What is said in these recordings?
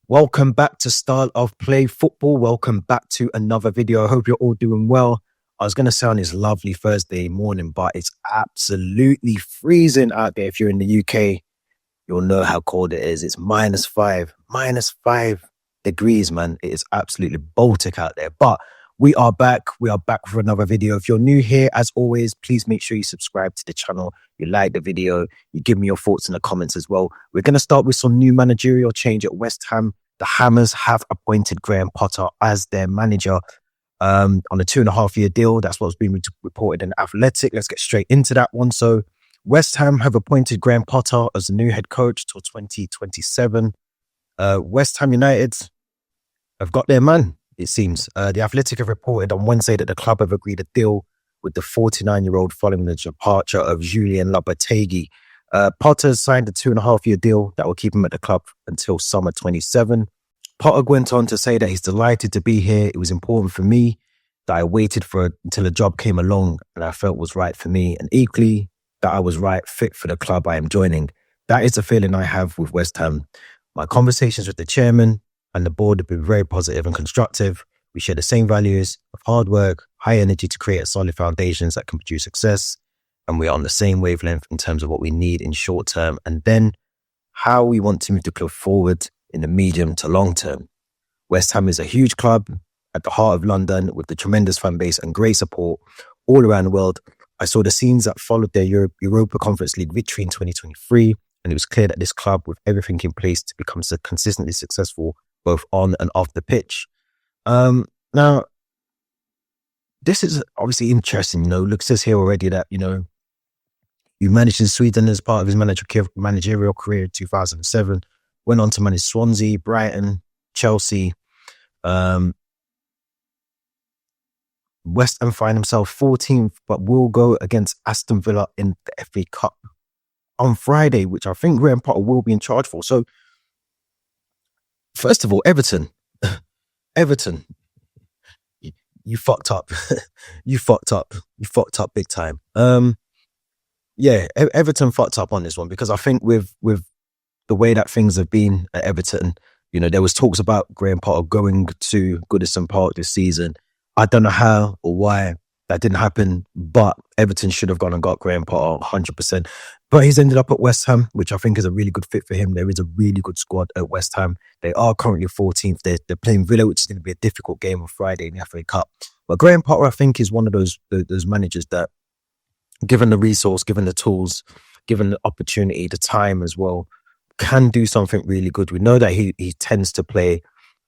Welcome back to Style of Play Football. Welcome back to another video. I hope you're all doing well. I was going to say on this lovely Thursday morning, but it's absolutely freezing out there. If you're in the UK, you'll know how cold it is. It's -5 degrees, man. It is absolutely Baltic out there. But we are back. We are back for another video. If you're new here, as always, please make sure you subscribe to the channel. You like the video. You give me your thoughts in the comments as well. We're going to start with some new managerial change at West Ham. The Hammers have appointed Graham Potter as their manager on a 2.5-year deal. That's what's been reported in Athletic. Let's get straight into that one. So West Ham have appointed Graham Potter as the new head coach till 2027. West Ham United have got their man, it seems. The Athletic have reported on Wednesday that the club have agreed a deal with the 49-year-old following the departure of Julian Lopetegui. Potter signed a 2.5-year deal that will keep him at the club until summer 27. Potter went on to say that he's delighted to be here. It was important for me that I waited until a job came along and I felt was right for me, and equally that I was right fit for the club I am joining. That is the feeling I have with West Ham. My conversations with the chairman and the board have been very positive and constructive. We share the same values of hard work, high energy to create solid foundations that can produce success. And we're on the same wavelength in terms of what we need in short term and then how we want to move the club forward in the medium to long term. West Ham is a huge club at the heart of London with a tremendous fan base and great support all around the world. I saw the scenes that followed their Europa Conference League victory in 2023, and it was clear that this club, with everything in place to become so consistently successful both on and off the pitch. Now, this is obviously interesting. Luke says here already that, he managed in Sweden as part of his managerial career in 2007, went on to manage Swansea, Brighton, Chelsea. West Ham find himself 14th, but will go against Aston Villa in the FA Cup on Friday, which I think Graham Potter will be in charge for. So, first of all, Everton, you fucked up. You fucked up big time. Everton fucked up on this one because I think with the way that things have been at Everton, there was talks about Graham Potter going to Goodison Park this season. I don't know how or why that didn't happen, but Everton should have gone and got Graham Potter 100%. But he's ended up at West Ham, which I think is a really good fit for him. There is a really good squad at West Ham. They are currently 14th. They're playing Villa, which is going to be a difficult game on Friday in the FA Cup. But Graham Potter, I think, is one of those managers that, given the resource, given the tools, given the opportunity, the time as well, can do something really good. We know that he tends to play,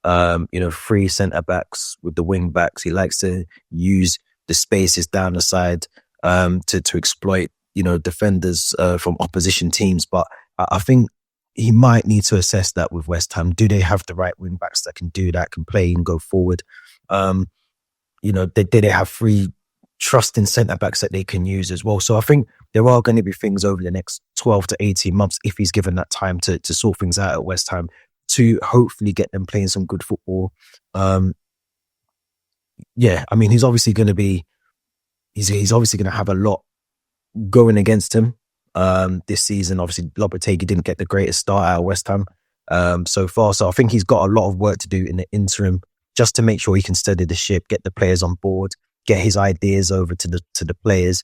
3 centre-backs with the wing-backs. He likes to use the spaces down the side to exploit, defenders from opposition teams. But I think he might need to assess that with West Ham. Do they have the right wing-backs that can do that, can play and go forward? They have 3 trusting centre-backs that they can use as well. So I think there are going to be things over the next 12 to 18 months, if he's given that time to sort things out at West Ham, to hopefully get them playing some good football. He's obviously going to be, he's obviously going to have a lot going against him this season. Obviously, Lopetegui didn't get the greatest start out of West Ham so far. So I think he's got a lot of work to do in the interim just to make sure he can steady the ship, get the players on board, get his ideas over to the players,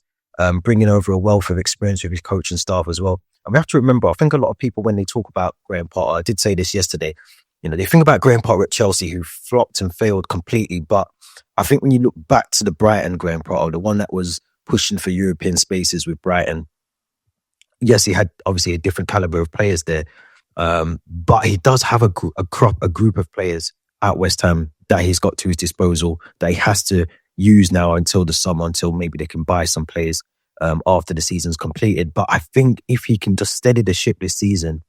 bringing over a wealth of experience with his coaching staff as well. And we have to remember, I think a lot of people, when they talk about Graham Potter, I did say this yesterday, they think about Graham Potter at Chelsea, who flopped and failed completely. But I think when you look back to the Brighton Graham Potter, the one that was pushing for European spaces with Brighton, yes, he had obviously a different caliber of players there, but he does have a group of players at West Ham that he's got to his disposal that he has to use now until the summer, until maybe they can buy some players after the season's completed. But I think if he can just steady the ship this season,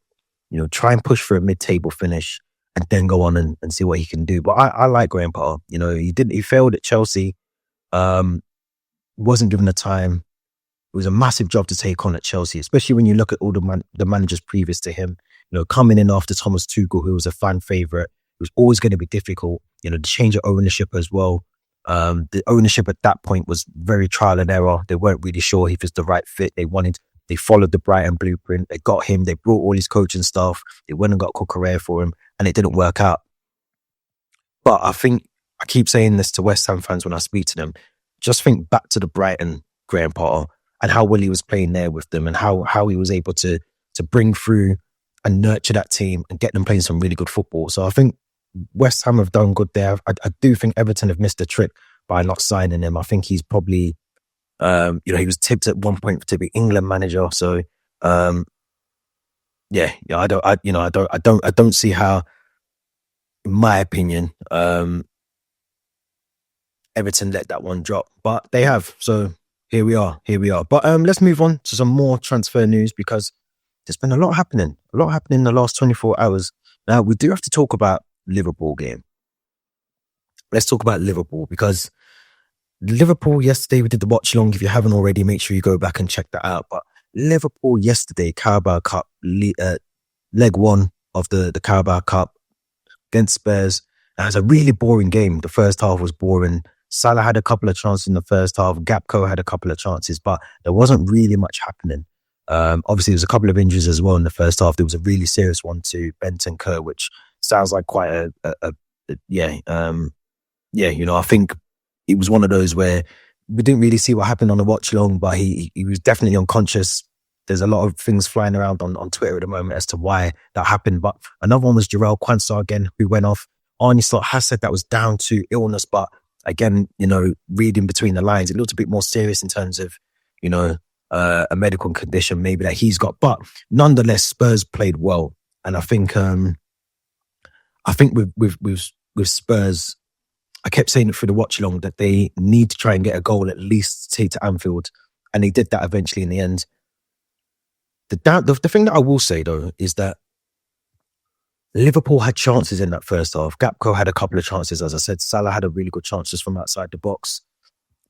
try and push for a mid-table finish and then go on and see what he can do. But I like Graham Potter. He failed at Chelsea, wasn't given the time. It was a massive job to take on at Chelsea, especially when you look at all the managers previous to him, coming in after Thomas Tuchel, who was a fan favourite. It was always going to be difficult. The change of ownership as well. The ownership at that point was very trial and error. They weren't really sure if it's the right fit. They followed the Brighton blueprint. They got him. They brought all his coaching staff. They went and got Cucurella for him. and it didn't work out. But I think I keep saying this to West Ham fans when I speak to them. Just think back to the Brighton Graham Potter and how well he was playing there with them, and how he was able to bring through and nurture that team and get them playing some really good football. So I think West Ham have done good there. I do think Everton have missed a trick by not signing him. I think he's probably, he was tipped at one point to be England manager. So, I don't see how, in my opinion, Everton let that one drop, but they have. So here we are. But let's move on to some more transfer news, because there's been a lot happening in the last 24 hours. Now, we do have to talk about Liverpool game. Let's talk about Liverpool, because Liverpool yesterday, we did the watch long. If you haven't already, make sure you go back and check that out. But Liverpool yesterday, Carabao Cup, leg one of the Carabao Cup against Spurs. It was a really boring game. The first half was boring. Salah had a couple of chances in the first half. Gakpo had a couple of chances, but there wasn't really much happening. Obviously, there was a couple of injuries as well in the first half. There was a really serious one to Bentancur, which sounds like quite I think it was one of those where we didn't really see what happened on the watch long, but he was definitely unconscious. There's a lot of things flying around on Twitter at the moment as to why that happened. But another one was Jarell Quansah again, who went off. Arne Slot has said that was down to illness, but again, reading between the lines, it looked a bit more serious in terms of, a medical condition maybe that he's got. But nonetheless, Spurs played well, and I think with Spurs, I kept saying it through the watch along that they need to try and get a goal at least to take to Anfield, and they did that eventually in the end. The thing that I will say though is that Liverpool had chances in that first half. Gakpo had a couple of chances, as I said. Salah had a really good chance just from outside the box,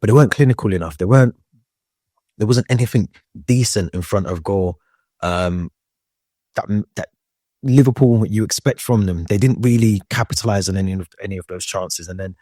but they weren't clinical enough. There wasn't anything decent in front of goal that Liverpool you expect from them. They didn't really capitalise on any of those chances. And then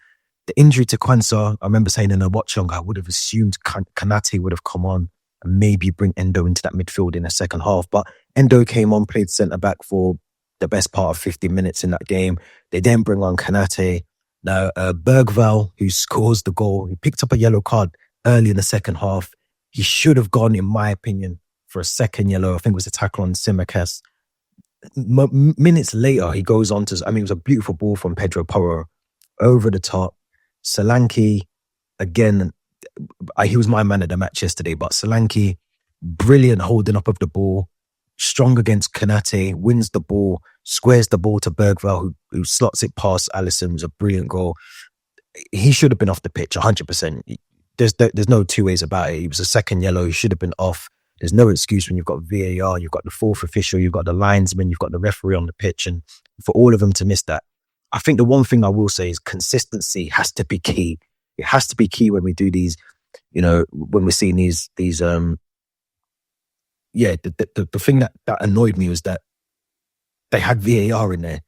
the injury to Quansah, I remember saying in a watch long, I would have assumed Kanate would have come on and maybe bring Endo into that midfield in the second half. But Endo came on, played centre-back for the best part of 50 minutes in that game. They then bring on Kanate. Now, Bergvall, who scores the goal, he picked up a yellow card early in the second half. He should have gone, in my opinion, for a second yellow. I think it was a tackle on Tsimikas. Minutes later, he goes on to, it was a beautiful ball from Pedro Porro over the top. Solanke, again, he was my man of the match yesterday, but Solanke, brilliant holding up of the ball, strong against Kanate, wins the ball, squares the ball to Bergvall, who slots it past Alisson. It was a brilliant goal. He should have been off the pitch 100%. There's no two ways about it. He was a second yellow. He should have been off. There's no excuse when you've got VAR, you've got the fourth official, you've got the linesman, you've got the referee on the pitch, and for all of them to miss that. I think the one thing I will say is consistency has to be key. It has to be key when we do these, when we're seeing these the thing that annoyed me was that they had VAR in there.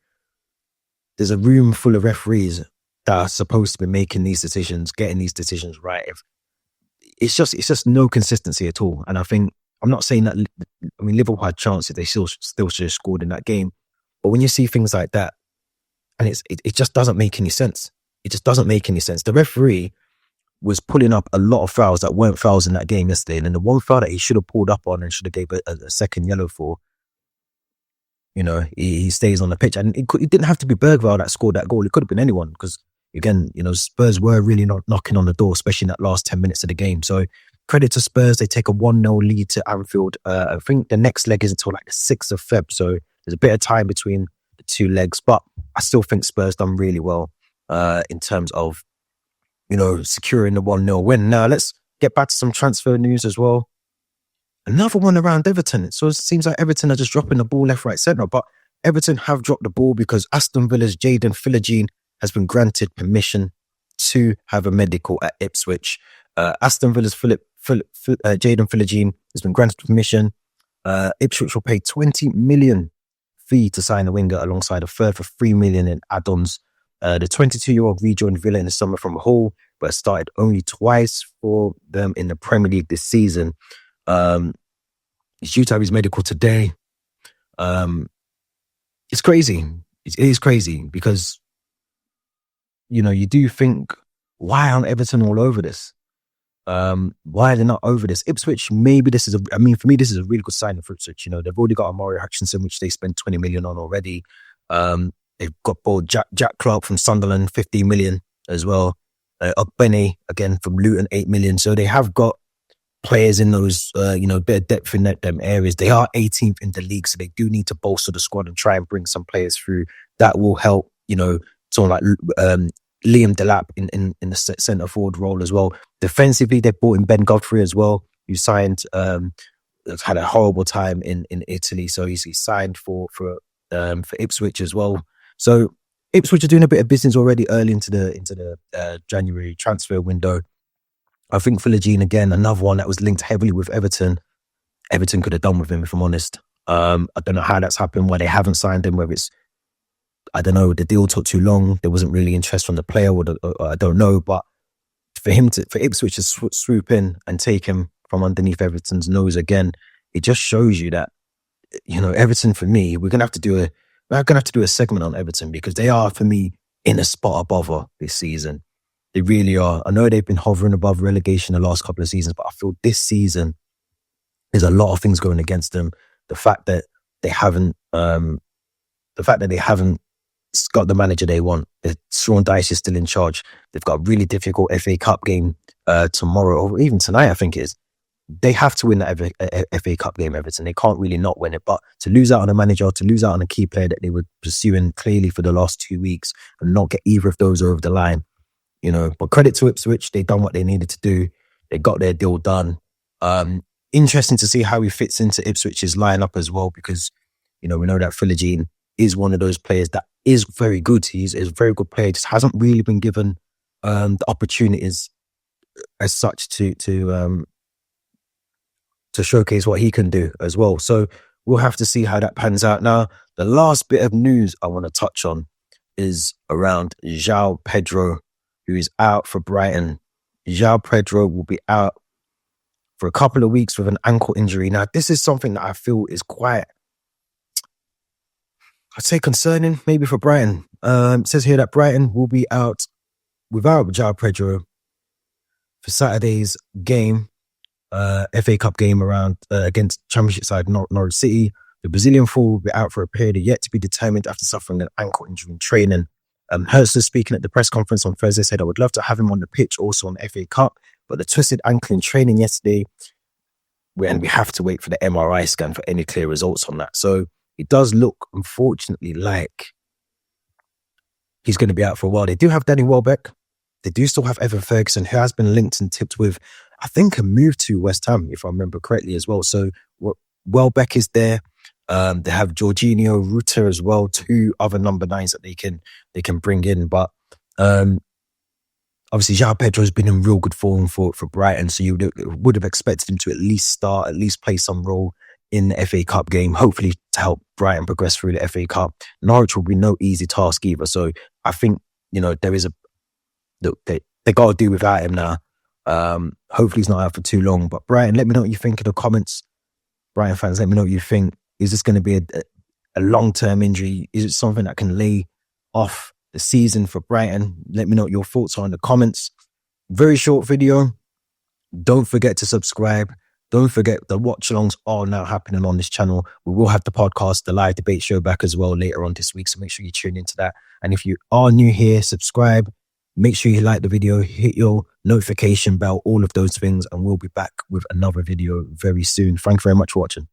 There's a room full of referees that are supposed to be making these decisions, getting these decisions right. It's just no consistency at all. And I think, I'm not saying that, Liverpool had chances, they still should have scored in that game. But when you see things like that, and it just doesn't make any sense. It just doesn't make any sense. The referee was pulling up a lot of fouls that weren't fouls in that game yesterday. And then the one foul that he should have pulled up on and should have gave a second yellow for, he stays on the pitch. And it didn't have to be Bergvall that scored that goal. It could have been anyone, because again, Spurs were really not knocking on the door, especially in that last 10 minutes of the game. So credit to Spurs. They take a 1-0 lead to Anfield. I think the next leg isn't until like the 6th of Feb. So there's a bit of time between the two legs. But I still think Spurs done really well in terms of, securing the 1-0 win. Now, let's get back to some transfer news as well. Another one around Everton. So it seems like Everton are just dropping the ball left, right, centre. But Everton have dropped the ball because Aston Villa's Jaden Phillogene has been granted permission to have a medical at Ipswich. Aston Villa's Jaden Philogene has been granted permission. Ipswich will pay 20 million fee to sign the winger alongside a further 3 million in add-ons. The 22-year-old rejoined Villa in the summer from Hull, but started only twice for them in the Premier League this season. He's due to have his medical today. It's crazy. it is crazy because, you know, you do think, why aren't Everton all over this? Why are they not over this? Ipswich, maybe this is I mean, for me, this is a really good sign for Ipswich. You know, they've already got Amari Hutchinson, which they spent 20 million on already. They've got both Jack Clark from Sunderland, 15 million as well. Benny, again, from Luton, 8 million. So they have got players in those, you know, bit of depth in them areas. They are 18th in the league, so they do need to bolster the squad and try and bring some players through. That will help, you know, someone like Liam Delap in the centre forward role as well. Defensively, they brought in Ben Godfrey as well, who signed, had a horrible time in Italy, so he's signed for Ipswich as well. So Ipswich are doing a bit of business already early into the January transfer window. I think Phillogene, again, another one that was linked heavily with Everton. Everton could have done with him, if I'm honest. I don't know how that's happened, why they haven't signed him, whether it's, I don't know, the deal took too long, there wasn't really interest from the player, or I don't know, but for Ipswich to swoop in and take him from underneath Everton's nose again, it just shows you that, you know, Everton, for me, we're gonna have to do a segment on Everton, because they are, for me, in a spot above her this season. They really are. I know they've been hovering above relegation the last couple of seasons, but I feel this season there's a lot of things going against them. The fact that they haven't got the manager they want. Sean Dyche is still in charge. They've got a really difficult FA Cup game tomorrow, or even tonight, I think it is. They have to win that FA Cup game, Everton. They can't really not win it. But to lose out on a manager, to lose out on a key player that they were pursuing clearly for the last 2 weeks, and not get either of those over the line, you know. But credit to Ipswich, they've done what they needed to do. They got their deal done. Interesting to see how he fits into Ipswich's lineup as well, because, you know, we know that Philogene is one of those players that is very good. He's a very good player. Just hasn't really been given the opportunities as such to showcase what he can do as well. So we'll have to see how that pans out. Now, the last bit of news I want to touch on is around Joao Pedro, who is out for Brighton. Joao Pedro will be out for a couple of weeks with an ankle injury. Now, this is something that I feel is quite, I'd say, concerning, maybe for Brighton. It says here that Brighton will be out without Joao Pedro for Saturday's game, FA Cup game around against Championship side Norwich City. The Brazilian forward will be out for a period yet to be determined after suffering an ankle injury in training. Hurst, speaking at the press conference on Thursday, said, "I would love to have him on the pitch also on the FA Cup, but the twisted ankle in training yesterday, and we have to wait for the MRI scan for any clear results on that." So it does look, unfortunately, like he's going to be out for a while. They do have Danny Welbeck. They do still have Evan Ferguson, who has been linked and tipped with, I think, a move to West Ham, if I remember correctly as well. So Welbeck is there. They have Jorginho, Rutter as well, 2 other number 9s that they can bring in. But obviously, Joao Pedro has been in real good form for Brighton, so you would have expected him to at least start, at least play some role in the FA Cup game, hopefully to help Brighton progress through the FA Cup. Norwich will be no easy task either. So I think, you know, they got to do without him now. Hopefully he's not out for too long. But Brighton, let me know what you think in the comments. Brighton fans, let me know what you think. Is this going to be a long-term injury? Is it something that can lay off the season for Brighton? Let me know what your thoughts are in the comments. Very short video. Don't forget to subscribe. Don't forget the watch-alongs are now happening on this channel. We will have the podcast, the live debate show back as well later on this week. So make sure you tune into that. And if you are new here, subscribe. Make sure you like the video, hit your notification bell, all of those things. And we'll be back with another video very soon. Thank you very much for watching.